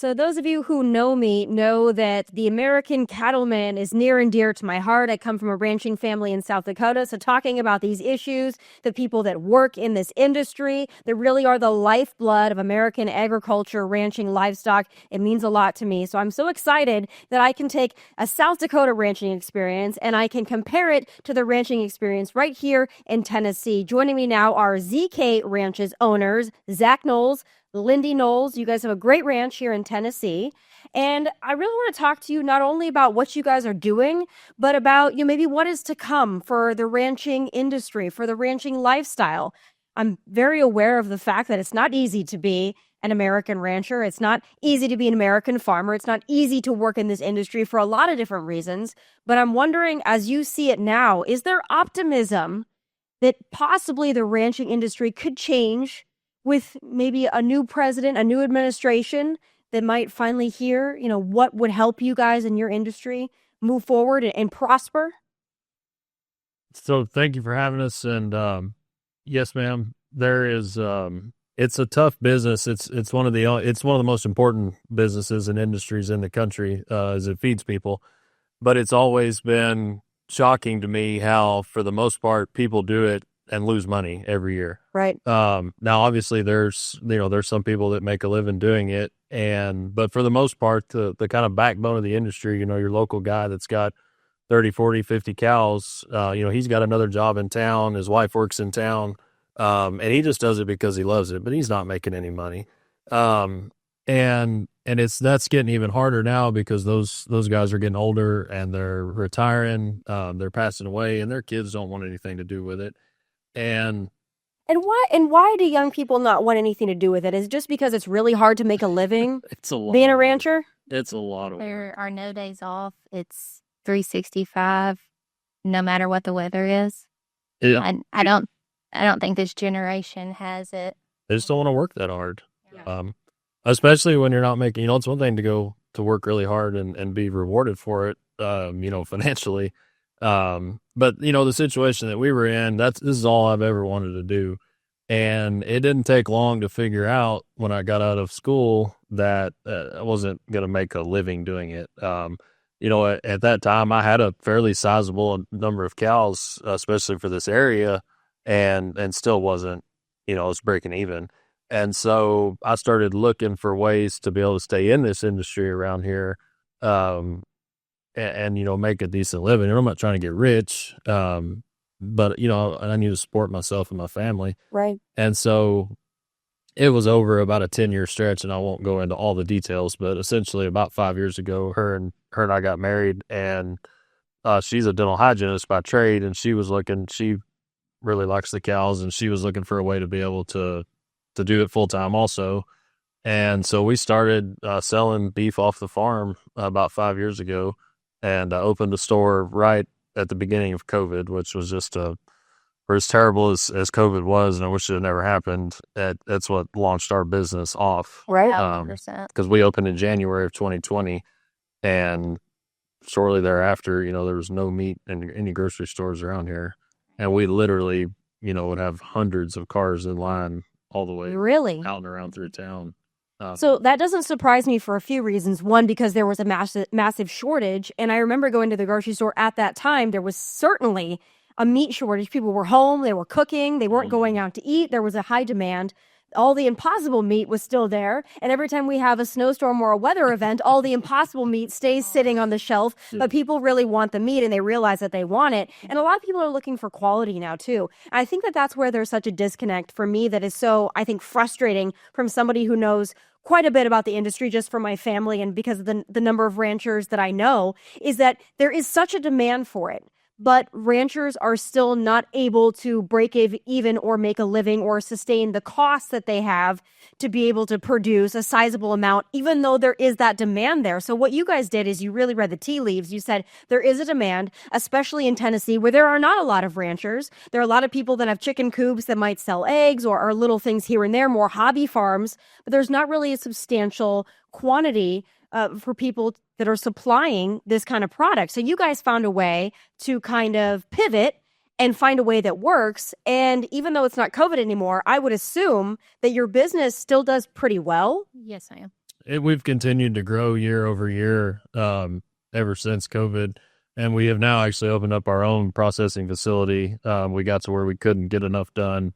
So those of you who know me know that the American cattleman is near and dear to my heart. I come from a ranching family in South Dakota. So talking about these issues, the people that work in this industry, that really are the lifeblood of American agriculture, ranching, livestock, it means a lot to me. So I'm so excited that I can take a South Dakota ranching experience and I can compare it to the ranching experience right here in Tennessee. Joining me now are ZK Ranch's owners, Zach Knowles, Lyndi Knowles. You guys have a great ranch here in Tennessee. And I really want to talk to you not only about what you guys are doing, but about maybe what is to come for the ranching industry, for the ranching lifestyle. I'm very aware of the fact that it's not easy to be an American rancher. It's not easy to be an American farmer. It's not easy to work in this industry for a lot of different reasons. But I'm wondering, as you see it now, is there optimism that possibly the ranching industry could change with maybe a new president, a new administration that might finally hear, what would help you guys in your industry move forward and prosper? So thank you for having us. And yes, ma'am, there is, it's a tough business. It's one of the most important businesses and industries in the country, as it feeds people. But it's always been shocking to me how, for the most part, people do it and lose money every year. Right. Now, obviously, there's some people that make a living doing it, but for the most part, the kind of backbone of the industry, your local guy that's got 30, 40, 50 cows, he's got another job in town. His wife works in town, and he just does it because he loves it, but he's not making any money. And that's getting even harder now because those guys are getting older and they're retiring, they're passing away, and their kids don't want anything to do with it. And why do young people not want anything to do with it? Is it just because it's really hard to make a living it's a lot being a rancher? It's a lot of work. There are no days off. It's 365, no matter what the weather is. Yeah. I don't think this generation has it. They just don't want to work that hard. Yeah. Especially when you're not making, it's one thing to go to work really hard and be rewarded for it, financially. But the situation that we were in, this is all I've ever wanted to do. And it didn't take long to figure out when I got out of school that I wasn't going to make a living doing it. At that time I had a fairly sizable number of cows, especially for this area, and still wasn't, it was breaking even. And so I started looking for ways to be able to stay in this industry around here, and make a decent living. And I'm not trying to get rich, but I need to support myself and my family. Right. And so it was over about a 10-year stretch, and I won't go into all the details, but essentially about 5 years ago, her and I got married, and she's a dental hygienist by trade, and she really likes the cows, and she was looking for a way to be able to do it full time also. And so we started selling beef off the farm about 5 years ago, and I opened a store right at the beginning of COVID, which was just for as terrible as COVID was, and I wish it had never happened. That's what launched our business off. Right. 100%. Because we opened in January of 2020, and shortly thereafter, there was no meat in any grocery stores around here. And we literally, would have hundreds of cars in line all the way out and around through town. So that doesn't surprise me for a few reasons. One, because there was a massive shortage. And I remember going to the grocery store at that time. There was certainly a meat shortage. People were home. They were cooking. They weren't going out to eat. There was a high demand. All the impossible meat was still there. And every time we have a snowstorm or a weather event, all the impossible meat stays sitting on the shelf. But people really want the meat, and they realize that they want it. And a lot of people are looking for quality now, too. And I think that that's where there's such a disconnect for me that is so, I think, frustrating from somebody who knows quite a bit about the industry just from my family and because of the number of ranchers that I know, is that there is such a demand for it. But ranchers are still not able to break even or make a living or sustain the costs that they have to be able to produce a sizable amount, even though there is that demand there. So what you guys did is you really read the tea leaves. You said there is a demand, especially in Tennessee, where there are not a lot of ranchers. There are a lot of people that have chicken coops that might sell eggs or little things here and there, more hobby farms, but there's not really a substantial quantity for people that are supplying this kind of product. So you guys found a way to kind of pivot and find a way that works. And even though it's not COVID anymore, I would assume that your business still does pretty well. Yes, I am. we've continued to grow year over year ever since COVID. And we have now actually opened up our own processing facility. We got to where we couldn't get enough done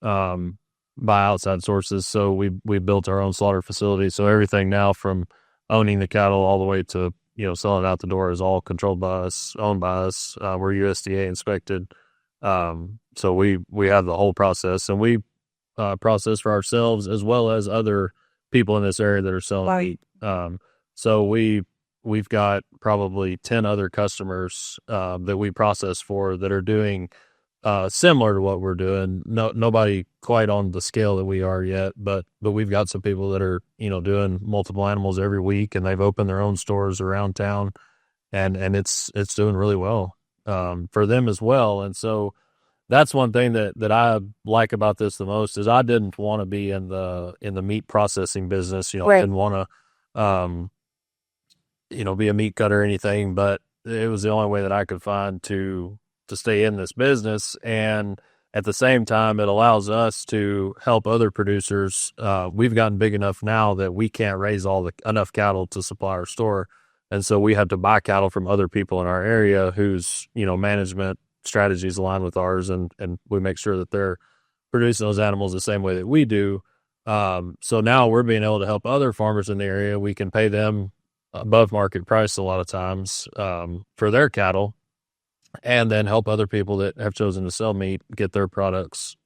by outside sources. So we built our own slaughter facility. So everything now from owning the cattle all the way to, selling out the door is all controlled by us, owned by us. We're USDA inspected. So we have the whole process, and we process for ourselves as well as other people in this area that are selling meat. So we've got probably 10 other customers that we process for that are doing similar to what we're doing. Nobody quite on the scale that we are yet, but we've got some people that are doing multiple animals every week, and they've opened their own stores around town, and it's doing really well for them as well. And so that's one thing that I like about this the most is I didn't want to be in the meat processing business. Right. I didn't want to be a meat cutter or anything, but it was the only way that I could find to stay in this business. And at the same time, it allows us to help other producers. We've gotten big enough now that we can't raise enough cattle to supply our store. And so we have to buy cattle from other people in our area whose, management strategies align with ours. And we make sure that they're producing those animals the same way that we do. So now we're being able to help other farmers in the area. We can pay them above market price a lot of times for their cattle, and then help other people that have chosen to sell meat get their products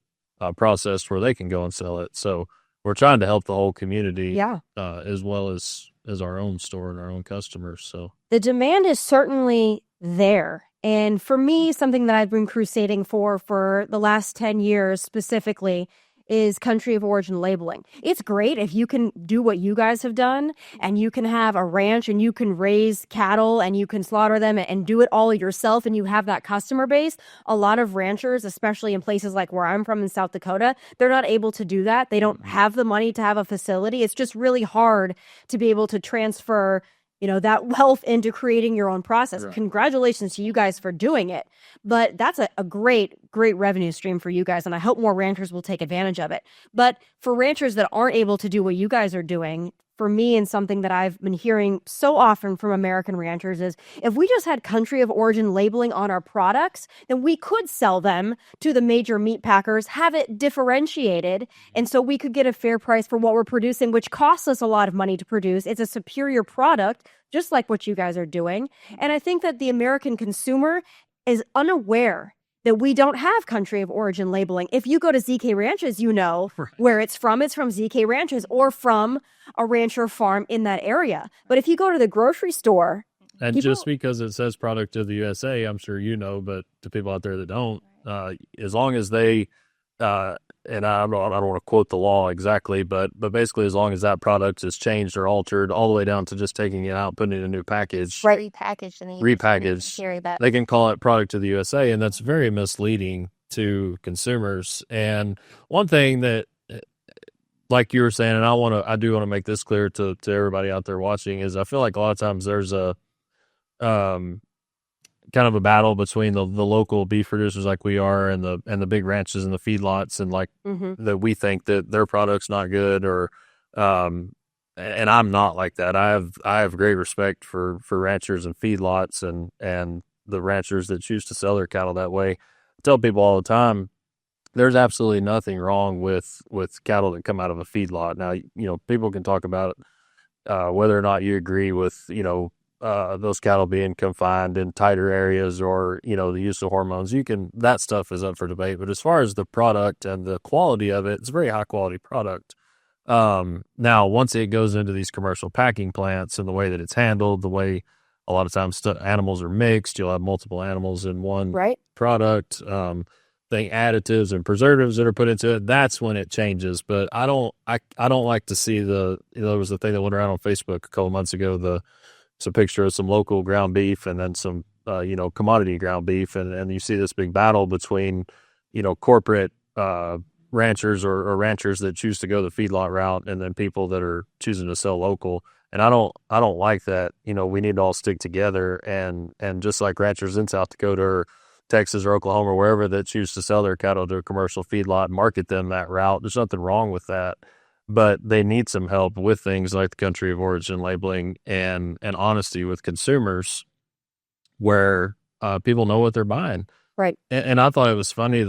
processed where they can go and sell it. So we're trying to help the whole community, as well as our own store and our own customers. So the demand is certainly there. And for me, something that I've been crusading for the last 10 years specifically is country of origin labeling. It's great if you can do what you guys have done, and you can have a ranch and you can raise cattle and you can slaughter them and do it all yourself, and you have that customer base. A lot of ranchers, especially in places like where I'm from in South Dakota, they're not able to do that. They don't have the money to have a facility. It's just really hard to be able to transfer that wealth into creating your own process. Right. Congratulations to you guys for doing it. But that's a great revenue stream for you guys. And I hope more ranchers will take advantage of it. But for ranchers that aren't able to do what you guys are doing, for me, and something that I've been hearing so often from American ranchers is if we just had country of origin labeling on our products, then we could sell them to the major meat packers, have it differentiated, and so we could get a fair price for what we're producing, which costs us a lot of money to produce. It's a superior product, just like what you guys are doing. And I think that the American consumer is unaware that we don't have country of origin labeling. If you go to ZK Ranches, where it's from ZK Ranches or from a rancher farm in that area. But if you go to the grocery store, and just because it says product of the USA, I'm sure but to people out there that don't, as long as they, and I don't want to quote the law exactly, but basically as long as that product is changed or altered all the way down to just taking it out, putting it in a new package, right, repackaged, carry that. They can call it product of the USA, and that's very misleading to consumers. And one thing that, like you were saying, and I do want to make this clear to everybody out there watching, is I feel like a lot of times there's a kind of a battle between the local beef producers like we are and the big ranches and the feedlots, and that we think that their product's not good, or and I'm not like that. I have great respect for ranchers and feedlots and the ranchers that choose to sell their cattle that way. I tell people all the time, there's absolutely nothing wrong with cattle that come out of a feedlot. Now, people can talk about whether or not you agree with, those cattle being confined in tighter areas or, the use of hormones. That stuff is up for debate. But as far as the product and the quality of it, it's a very high quality product. Now, once it goes into these commercial packing plants and the way that it's handled, the way a lot of times animals are mixed, you'll have multiple animals in one product, additives and preservatives that are put into it, that's when it changes. But I don't like to see there was a thing that went around on Facebook a couple months ago, it's a picture of some local ground beef and then some, commodity ground beef. And you see this big battle between, corporate ranchers or ranchers that choose to go the feedlot route, and then people that are choosing to sell local. And I don't like that. We need to all stick together, and just like ranchers in South Dakota or Texas or Oklahoma or wherever that choose to sell their cattle to a commercial feedlot, market them that route. There's nothing wrong with that. but they need some help with things like the country of origin labeling and honesty with consumers, where people know what they're buying. Right. And I thought it was funny,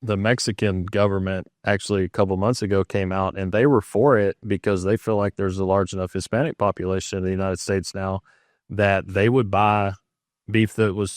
the Mexican government actually a couple months ago came out and they were for it because they feel like there's a large enough Hispanic population in the United States now that they would buy beef that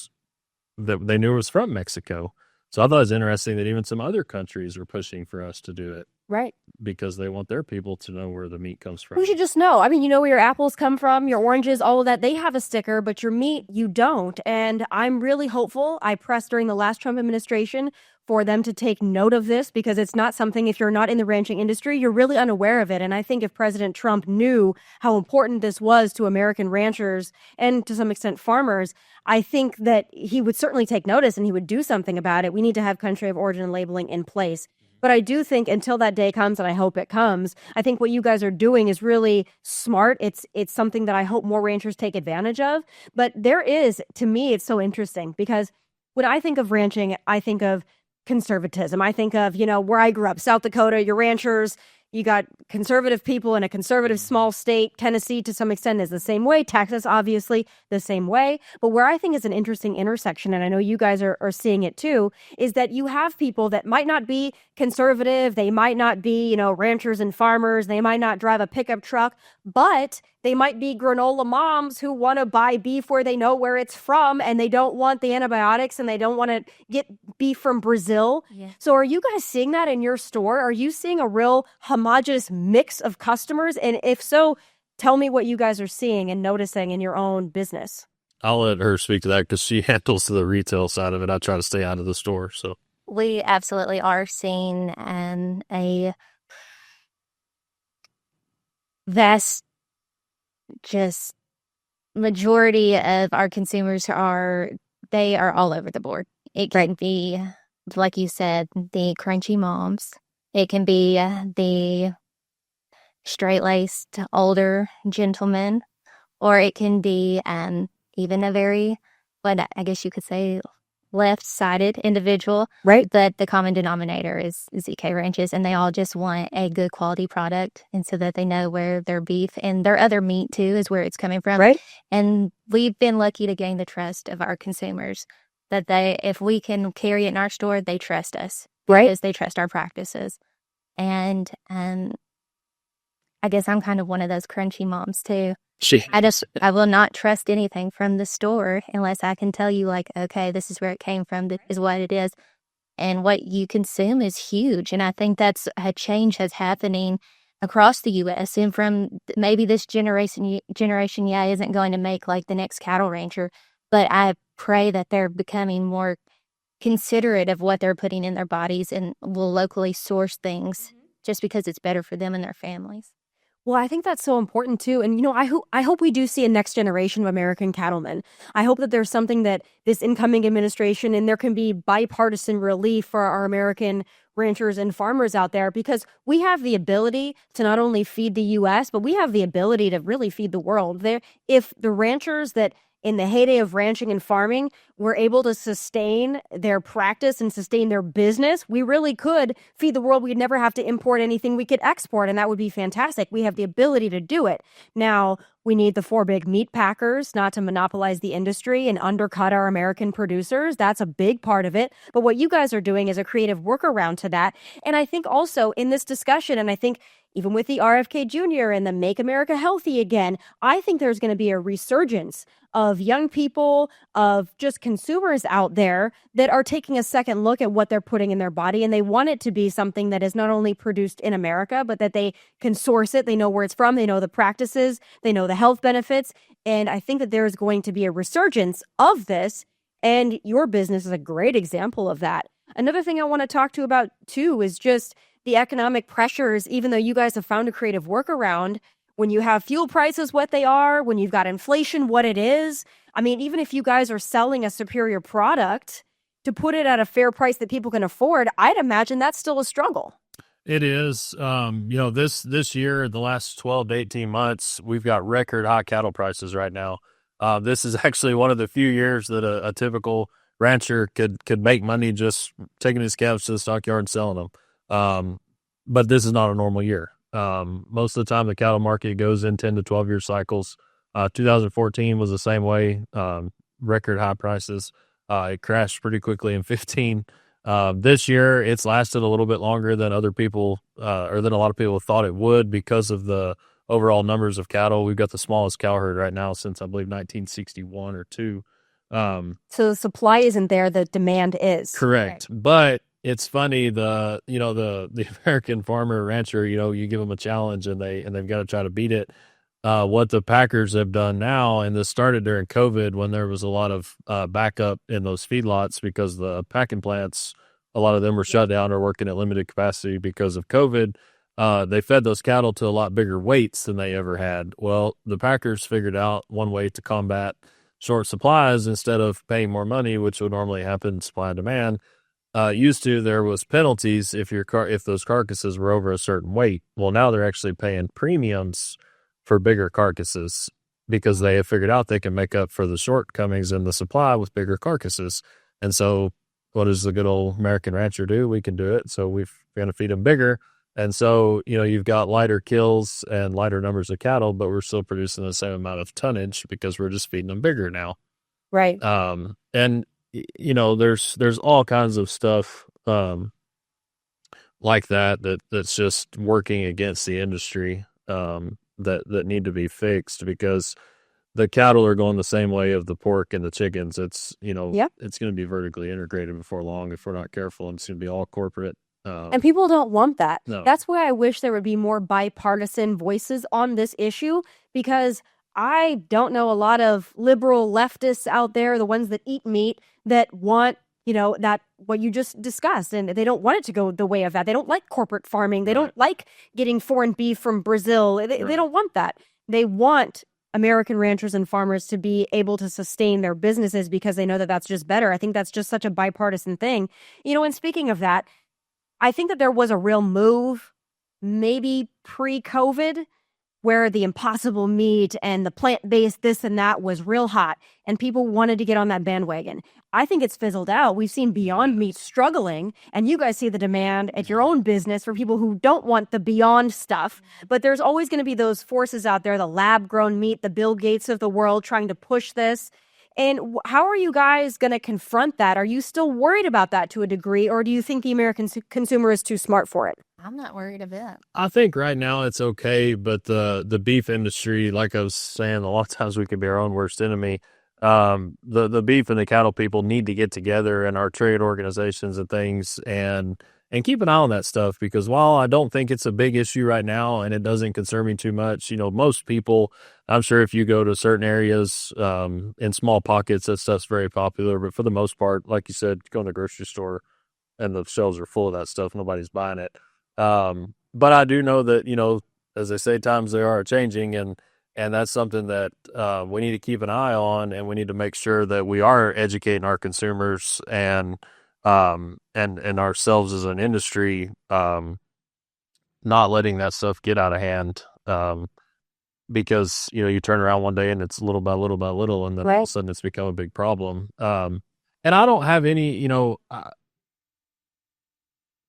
they knew was from Mexico. So I thought it was interesting that even some other countries are pushing for us to do it. Right. Because they want their people to know where the meat comes from. We should just know. I mean, you know where your apples come from, your oranges, all of that. They have a sticker, but your meat, you don't. And I'm really hopeful. I pressed during the last Trump administration for them to take note of this, because it's not something, if you're not in the ranching industry, you're really unaware of it. And I think if President Trump knew how important this was to American ranchers and to some extent farmers, I think that he would certainly take notice and he would do something about it. We need to have country of origin labeling in place. But I do think until that day comes, and I hope it comes, I think what you guys are doing is really smart. It's something that I hope more ranchers take advantage of. But to me, it's so interesting, because when I think of ranching, I think of conservatism. I think of, where I grew up, South Dakota, your ranchers, you got conservative people in a conservative small state. Tennessee, to some extent, is the same way. Texas, obviously, the same way. But where I think is an interesting intersection, and I know you guys are seeing it too, is that you have people that might not be conservative. They might not be, ranchers and farmers. They might not drive a pickup truck, but they might be granola moms who want to buy beef where they know where it's from, and they don't want the antibiotics, and they don't want to get beef from Brazil. Yeah. So are you guys seeing that in your store? Are you seeing a real homogenous mix of customers? And if so, tell me what you guys are seeing and noticing in your own business. I'll let her speak to that because she handles the retail side of it. I try to stay out of the store. So We absolutely are seeing a vast, just majority of our consumers they are all over the board. It can be, like you said, the crunchy moms. It can be the straight-laced older gentlemen, or it can be even a very, what I guess you could say, left-sided individual. Right. But the common denominator is ZK Ranches, and they all just want a good quality product, and so that they know where their beef and their other meat too is where it's coming from. Right. And we've been lucky to gain the trust of our consumers, that if we can carry it in our store, they trust us. Right. Because they trust our practices. And I guess I'm kind of one of those crunchy moms too. I will not trust anything from the store unless I can tell you, like, okay, this is where it came from, this is what it is. And what you consume is huge. And I think that's a change that's happening across the U.S. And from maybe this generation, isn't going to make like the next cattle rancher, but I pray that they're becoming more considerate of what they're putting in their bodies and will locally source things just because it's better for them and their families. Well, I think that's so important too. And, I hope we do see a next generation of American cattlemen. I hope that there's something that this incoming administration, and there can be bipartisan relief for our American ranchers and farmers out there, because we have the ability to not only feed the U.S., but we have the ability to really feed the world. If the ranchers that in the heyday of ranching and farming were able to sustain their practice and sustain their business, we really could feed the world. We'd never have to import anything. We could export, and that would be fantastic. We have the ability to do it. Now, we need the 4 big meat packers not to monopolize the industry and undercut our American producers. That's a big part of it. But what you guys are doing is a creative workaround to that. And I think also in this discussion, and I think even with the RFK Jr. and the Make America Healthy Again, I think there's going to be a resurgence of young people, of just consumers out there that are taking a second look at what they're putting in their body. And they want it to be something that is not only produced in America, but that they can source it. They know where it's from. They know the practices. They know the health benefits. And I think that there is going to be a resurgence of this. And your business is a great example of that. Another thing I want to talk to you about, too, is just the economic pressures. Even though you guys have found a creative workaround, when you have fuel prices what they are, when you've got inflation what it is, I mean, even if you guys are selling a superior product, to put it at a fair price that people can afford, I'd imagine that's still a struggle. It is. This year, the last 12 to 18 months, we've got record high cattle prices right now. This is actually one of the few years that a typical rancher could make money just taking his calves to the stockyard and selling them. but this is not a normal year. Most of the time, the cattle market goes in 10 to 12 year cycles. 2014 was the same way. Record high prices. It crashed pretty quickly in 15. This year, it's lasted a little bit longer than other people, or than a lot of people thought it would, because of the overall numbers of cattle. We've got the smallest cow herd right now since, I believe, 1961 or 2. So the supply isn't there, the demand is. Correct. Right. But it's funny, the American farmer rancher, you give them a challenge and they've got to try to beat it. What the packers have done now, and this started during COVID when there was a lot of backup in those feedlots because the packing plants, a lot of them were shut down or working at limited capacity because of COVID. They fed those cattle to a lot bigger weights than they ever had. Well, the packers figured out one way to combat short supplies. Instead of paying more money, which would normally happen, supply and demand. There was penalties if those carcasses were over a certain weight. Well, now they're actually paying premiums for bigger carcasses because they have figured out they can make up for the shortcomings in the supply with bigger carcasses. And so what does the good old American rancher do? We can do it. So we're going to feed them bigger. And so, you've got lighter kills and lighter numbers of cattle, but we're still producing the same amount of tonnage because we're just feeding them bigger now. Right. And there's all kinds of stuff like that's just working against the industry that need to be fixed, because the cattle are going the same way of the pork and the chickens. It's it's going to be vertically integrated before long if we're not careful, and it's going to be all corporate. And people don't want that. No. That's why I wish there would be more bipartisan voices on this issue, because I don't know a lot of liberal leftists out there, the ones that eat meat, that want, that what you just discussed, and they don't want it to go the way of that. They don't like corporate farming. They don't like getting foreign beef from Brazil. They don't want that. They want American ranchers and farmers to be able to sustain their businesses because they know that that's just better. I think that's just such a bipartisan thing. And speaking of that, I think that there was a real move, maybe pre-COVID, where the impossible meat and the plant-based this and that was real hot, and people wanted to get on that bandwagon. I think it's fizzled out. We've seen Beyond Meat struggling, and you guys see the demand at your own business for people who don't want the Beyond stuff. But there's always going to be those forces out there, the lab-grown meat, the Bill Gates of the world trying to push this. And how are you guys going to confront that? Are you still worried about that to a degree, or do you think the American consumer is too smart for it? I'm not worried a bit. I think right now it's okay, but the beef industry, like I was saying, a lot of times we can be our own worst enemy. The beef and the cattle people need to get together, and our trade organizations and things, and keep an eye on that stuff, because while I don't think it's a big issue right now and it doesn't concern me too much, most people, I'm sure if you go to certain areas in small pockets, that stuff's very popular. But for the most part, like you said, go in the grocery store and the shelves are full of that stuff. Nobody's buying it. But I do know that, as they say, times they are changing, and that's something that we need to keep an eye on, and we need to make sure that we are educating our consumers and ourselves as an industry, not letting that stuff get out of hand. Because, you turn around one day and it's little by little by little, and then all of a sudden it's become a big problem. And I don't have any,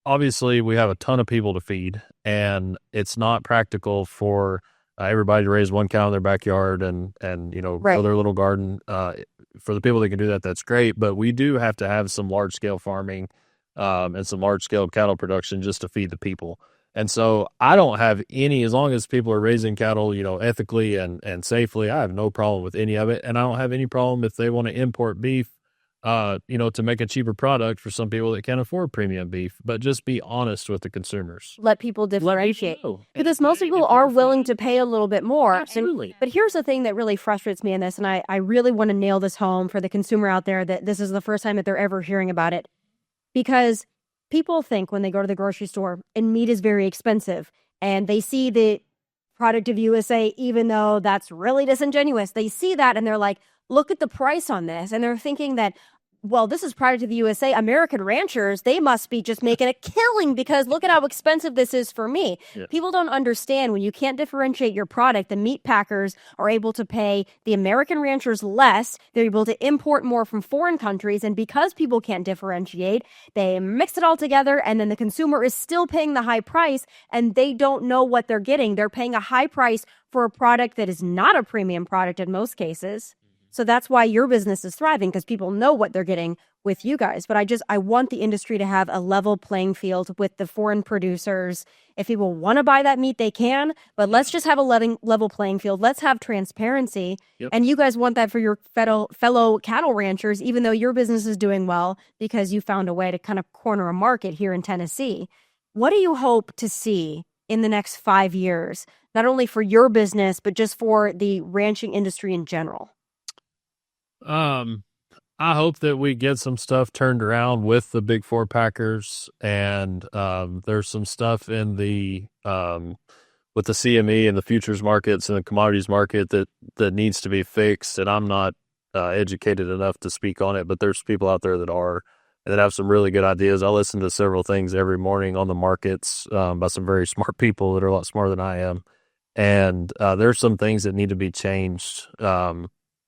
obviously we have a ton of people to feed, and it's not practical for everybody to raise one cow in their backyard and grow their little garden. For the people that can do that, that's great. But we do have to have some large scale farming and some large scale cattle production just to feed the people. And so I don't have any, as long as people are raising cattle, ethically and safely, I have no problem with any of it. And I don't have any problem if they want to import beef, to make a cheaper product for some people that can't afford premium beef. But just be honest with the consumers. Let people differentiate. Because most people are willing to pay a little bit more. Absolutely. But here's the thing that really frustrates me in this, and I really want to nail this home for the consumer out there, that this is the first time that they're ever hearing about it. Because people think when they go to the grocery store and meat is very expensive, and they see the product of USA, even though that's really disingenuous, they see that and they're like, look at the price on this. And they're thinking that well, this is prior to the USA, American ranchers, they must be just making a killing because look at how expensive this is for me. Yeah. People don't understand when you can't differentiate your product, the meat packers are able to pay the American ranchers less. They're able to import more from foreign countries. And because people can't differentiate, they mix it all together. And then the consumer is still paying the high price and they don't know what they're getting. They're paying a high price for a product that is not a premium product in most cases. So that's why your business is thriving because people know what they're getting with you guys. But I want the industry to have a level playing field with the foreign producers. If people want to buy that meat, they can. But let's just have a level playing field. Let's have transparency. Yep. And you guys want that for your fellow cattle ranchers, even though your business is doing well because you found a way to kind of corner a market here in Tennessee. What do you hope to see in the next 5 years, not only for your business, but just for the ranching industry in general? I hope that we get some stuff turned around with the big four packers, and there's some stuff in the with the CME and the futures markets and the commodities market that needs to be fixed. And I'm not educated enough to speak on it, but there's people out there that are and that have some really good ideas. I listen to several things every morning on the markets by some very smart people that are a lot smarter than I am, and there's some things that need to be changed.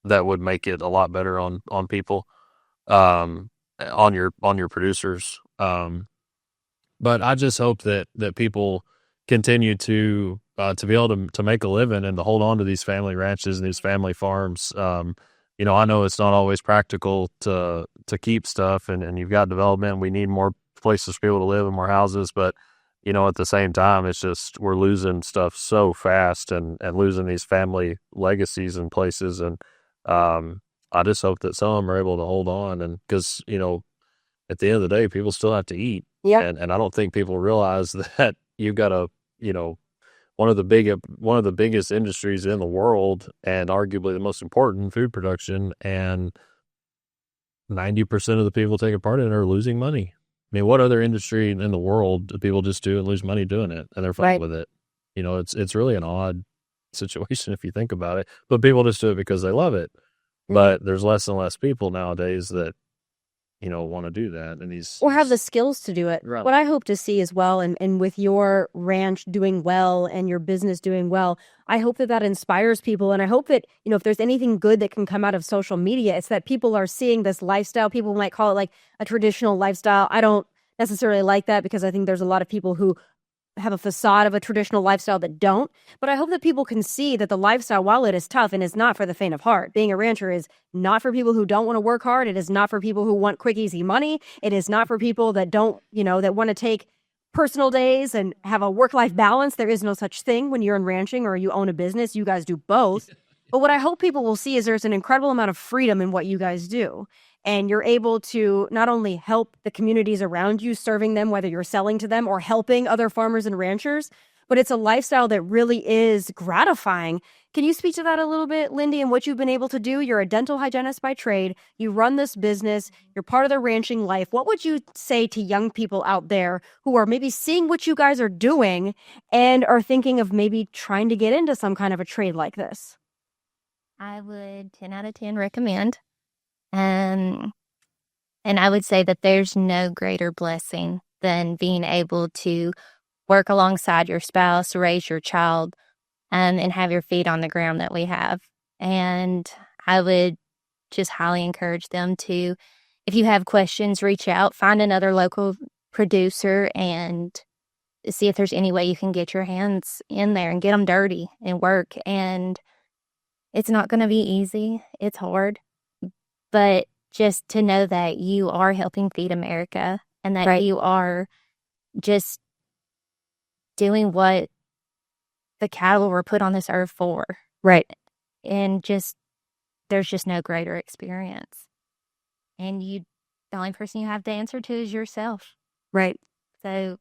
That would make it a lot better on people, on your producers. But I just hope that people continue to be able to make a living and to hold on to these family ranches and these family farms. I know it's not always practical to keep stuff, and you've got development. We need more places for people to live and more houses, but at the same time, it's just we're losing stuff so fast and losing these family legacies and places. And I just hope that some of them are able to hold on, and because at the end of the day, people still have to eat. Yeah, and I don't think people realize that you've got one of the biggest industries in the world, and arguably the most important, food production, and 90% of the people taking part in it are losing money. I mean, what other industry in the world do people just do and lose money doing it, and they're fine right. with it? It's really an odd situation if you think about it, but people just do it because they love it. But there's less and less people nowadays that want to do that, and or have the skills to do it. Right. What I hope to see as well, and with your ranch doing well and your business doing well, I hope that inspires people. And I hope that if there's anything good that can come out of social media, it's that people are seeing this lifestyle. People might call it like a traditional lifestyle. I don't necessarily like that because I think there's a lot of people who have a facade of a traditional lifestyle that don't. But I hope that people can see that the lifestyle, while it is tough and is not for the faint of heart, being a rancher is not for people who don't want to work hard. It is not for people who want quick, easy money. It is not for people that don't, that want to take personal days and have a work-life balance. There is no such thing when you're in ranching or you own a business. You guys do both. But what I hope people will see is there's an incredible amount of freedom in what you guys do. And you're able to not only help the communities around you, serving them, whether you're selling to them or helping other farmers and ranchers, but it's a lifestyle that really is gratifying. Can you speak to that a little bit, Lyndi, and what you've been able to do? You're a dental hygienist by trade. You run this business. You're part of the ranching life. What would you say to young people out there who are maybe seeing what you guys are doing and are thinking of maybe trying to get into some kind of a trade like this? I would 10 out of 10 recommend. And I would say that there's no greater blessing than being able to work alongside your spouse, raise your child, and have your feet on the ground that we have. And I would just highly encourage them to, if you have questions, reach out, find another local producer, and see if there's any way you can get your hands in there and get them dirty and work. And it's not going to be easy. It's hard. But just to know that you are helping feed America and that you are just doing what the cattle were put on this earth for. Right. And there's just no greater experience. And the only person you have to answer to is yourself. Right. So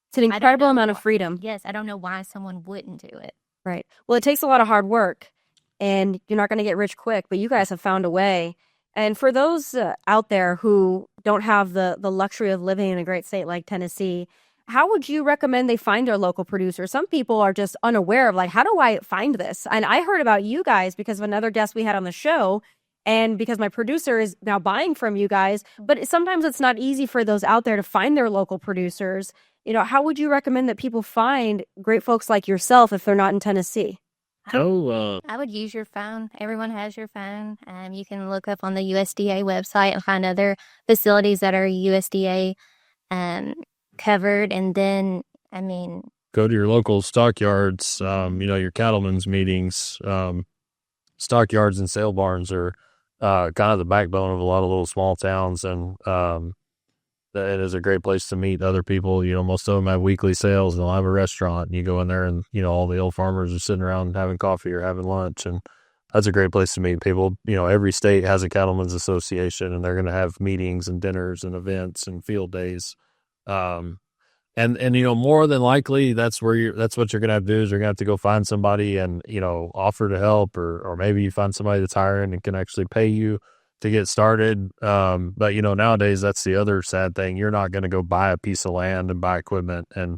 it's an incredible amount of freedom. Yes. I don't know why someone wouldn't do it. Right. Well, it takes a lot of hard work. And you're not going to get rich quick, but you guys have found a way. And for those out there who don't have the luxury of living in a great state like Tennessee, how would you recommend they find their local producer? Some people are just unaware of how do I find this? And I heard about you guys because of another guest we had on the show. and because my producer is now buying from you guys, but sometimes it's not easy for those out there to find their local producers. How would you recommend that people find great folks like yourself if they're not in Tennessee? I would use your phone. Everyone has your phone. You can look up on the USDA website and find other facilities that are USDA covered. And then, go to your local stockyards, your cattlemen's meetings. Stockyards and sale barns are kind of the backbone of a lot of little small towns, and it is a great place to meet other people. Most of them have weekly sales, and they'll have a restaurant, and you go in there and, all the old farmers are sitting around having coffee or having lunch, and that's a great place to meet people. Every state has a cattlemen's association, and they're going to have meetings and dinners and events and field days. And more than likely, that's what you're going to have to do is you're going to have to go find somebody and, offer to help, or maybe you find somebody that's hiring and can actually pay you to get started. But nowadays that's the other sad thing. You're not going to go buy a piece of land and buy equipment and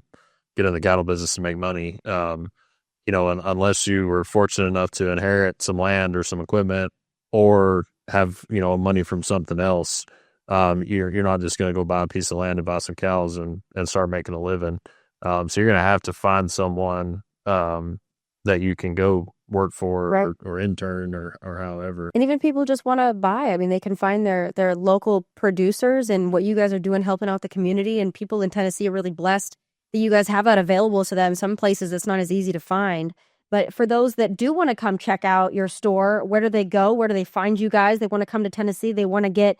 get in the cattle business to make money. Unless you were fortunate enough to inherit some land or some equipment or have, money from something else. You're not just going to go buy a piece of land and buy some cows and start making a living. So you're going to have to find someone that you can go work for, right, or intern or however. And even people just want to buy. They can find their local producers, and what you guys are doing helping out the community, and people in Tennessee are really blessed that you guys have that available to them. Some places it's not as easy to find. But for those that do want to come check out your store, where do they go? Where do they find you guys? They want to come to Tennessee. They want to get,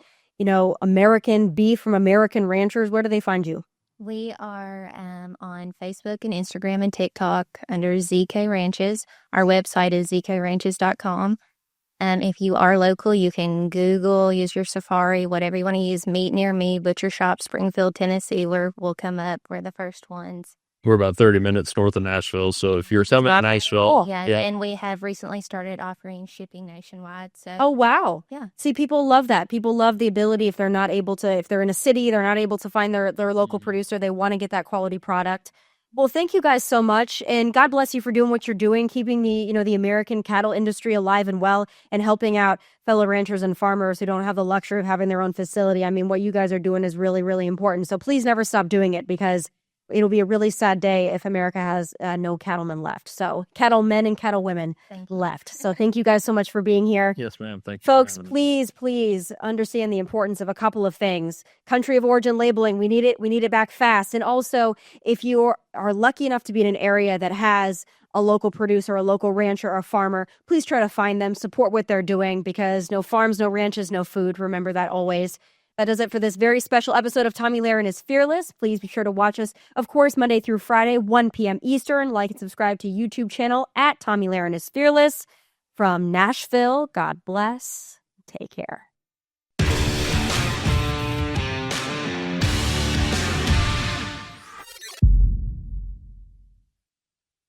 American beef from American ranchers. Where do they find you? We are on Facebook and Instagram and TikTok under ZK Ranches. Our website is zkranches.com. If you are local, you can Google, use your Safari, whatever you want to use. Meat Near Me, Butcher Shop, Springfield, Tennessee, where we'll come up. We're the first ones. We're about 30 minutes north of Nashville. So if you're coming to Nashville. Yeah, and we have recently started offering shipping nationwide. So. Oh, wow. Yeah. See, people love that. People love the ability, if they're in a city, they're not able to find their local producer. They want to get that quality product. Well, thank you guys so much. And God bless you for doing what you're doing, keeping the American cattle industry alive and well, and helping out fellow ranchers and farmers who don't have the luxury of having their own facility. What you guys are doing is really, really important. So please never stop doing it, because it'll be a really sad day if America has no cattlemen left. So cattlemen and cattlewomen left. So thank you guys so much for being here. Yes, ma'am. Thank you. Folks, please understand the importance of a couple of things. Country of origin labeling, we need it. We need it back fast. And also, if you are lucky enough to be in an area that has a local producer, a local rancher, or a farmer, please try to find them, support what they're doing, because no farms, no ranches, no food. Remember that always. That does it for this very special episode of Tomi Lahren is Fearless. Please be sure to watch us, of course, Monday through Friday, 1 p.m. Eastern. Like and subscribe to YouTube channel at Tomi Lahren is Fearless. From Nashville, God bless. Take care.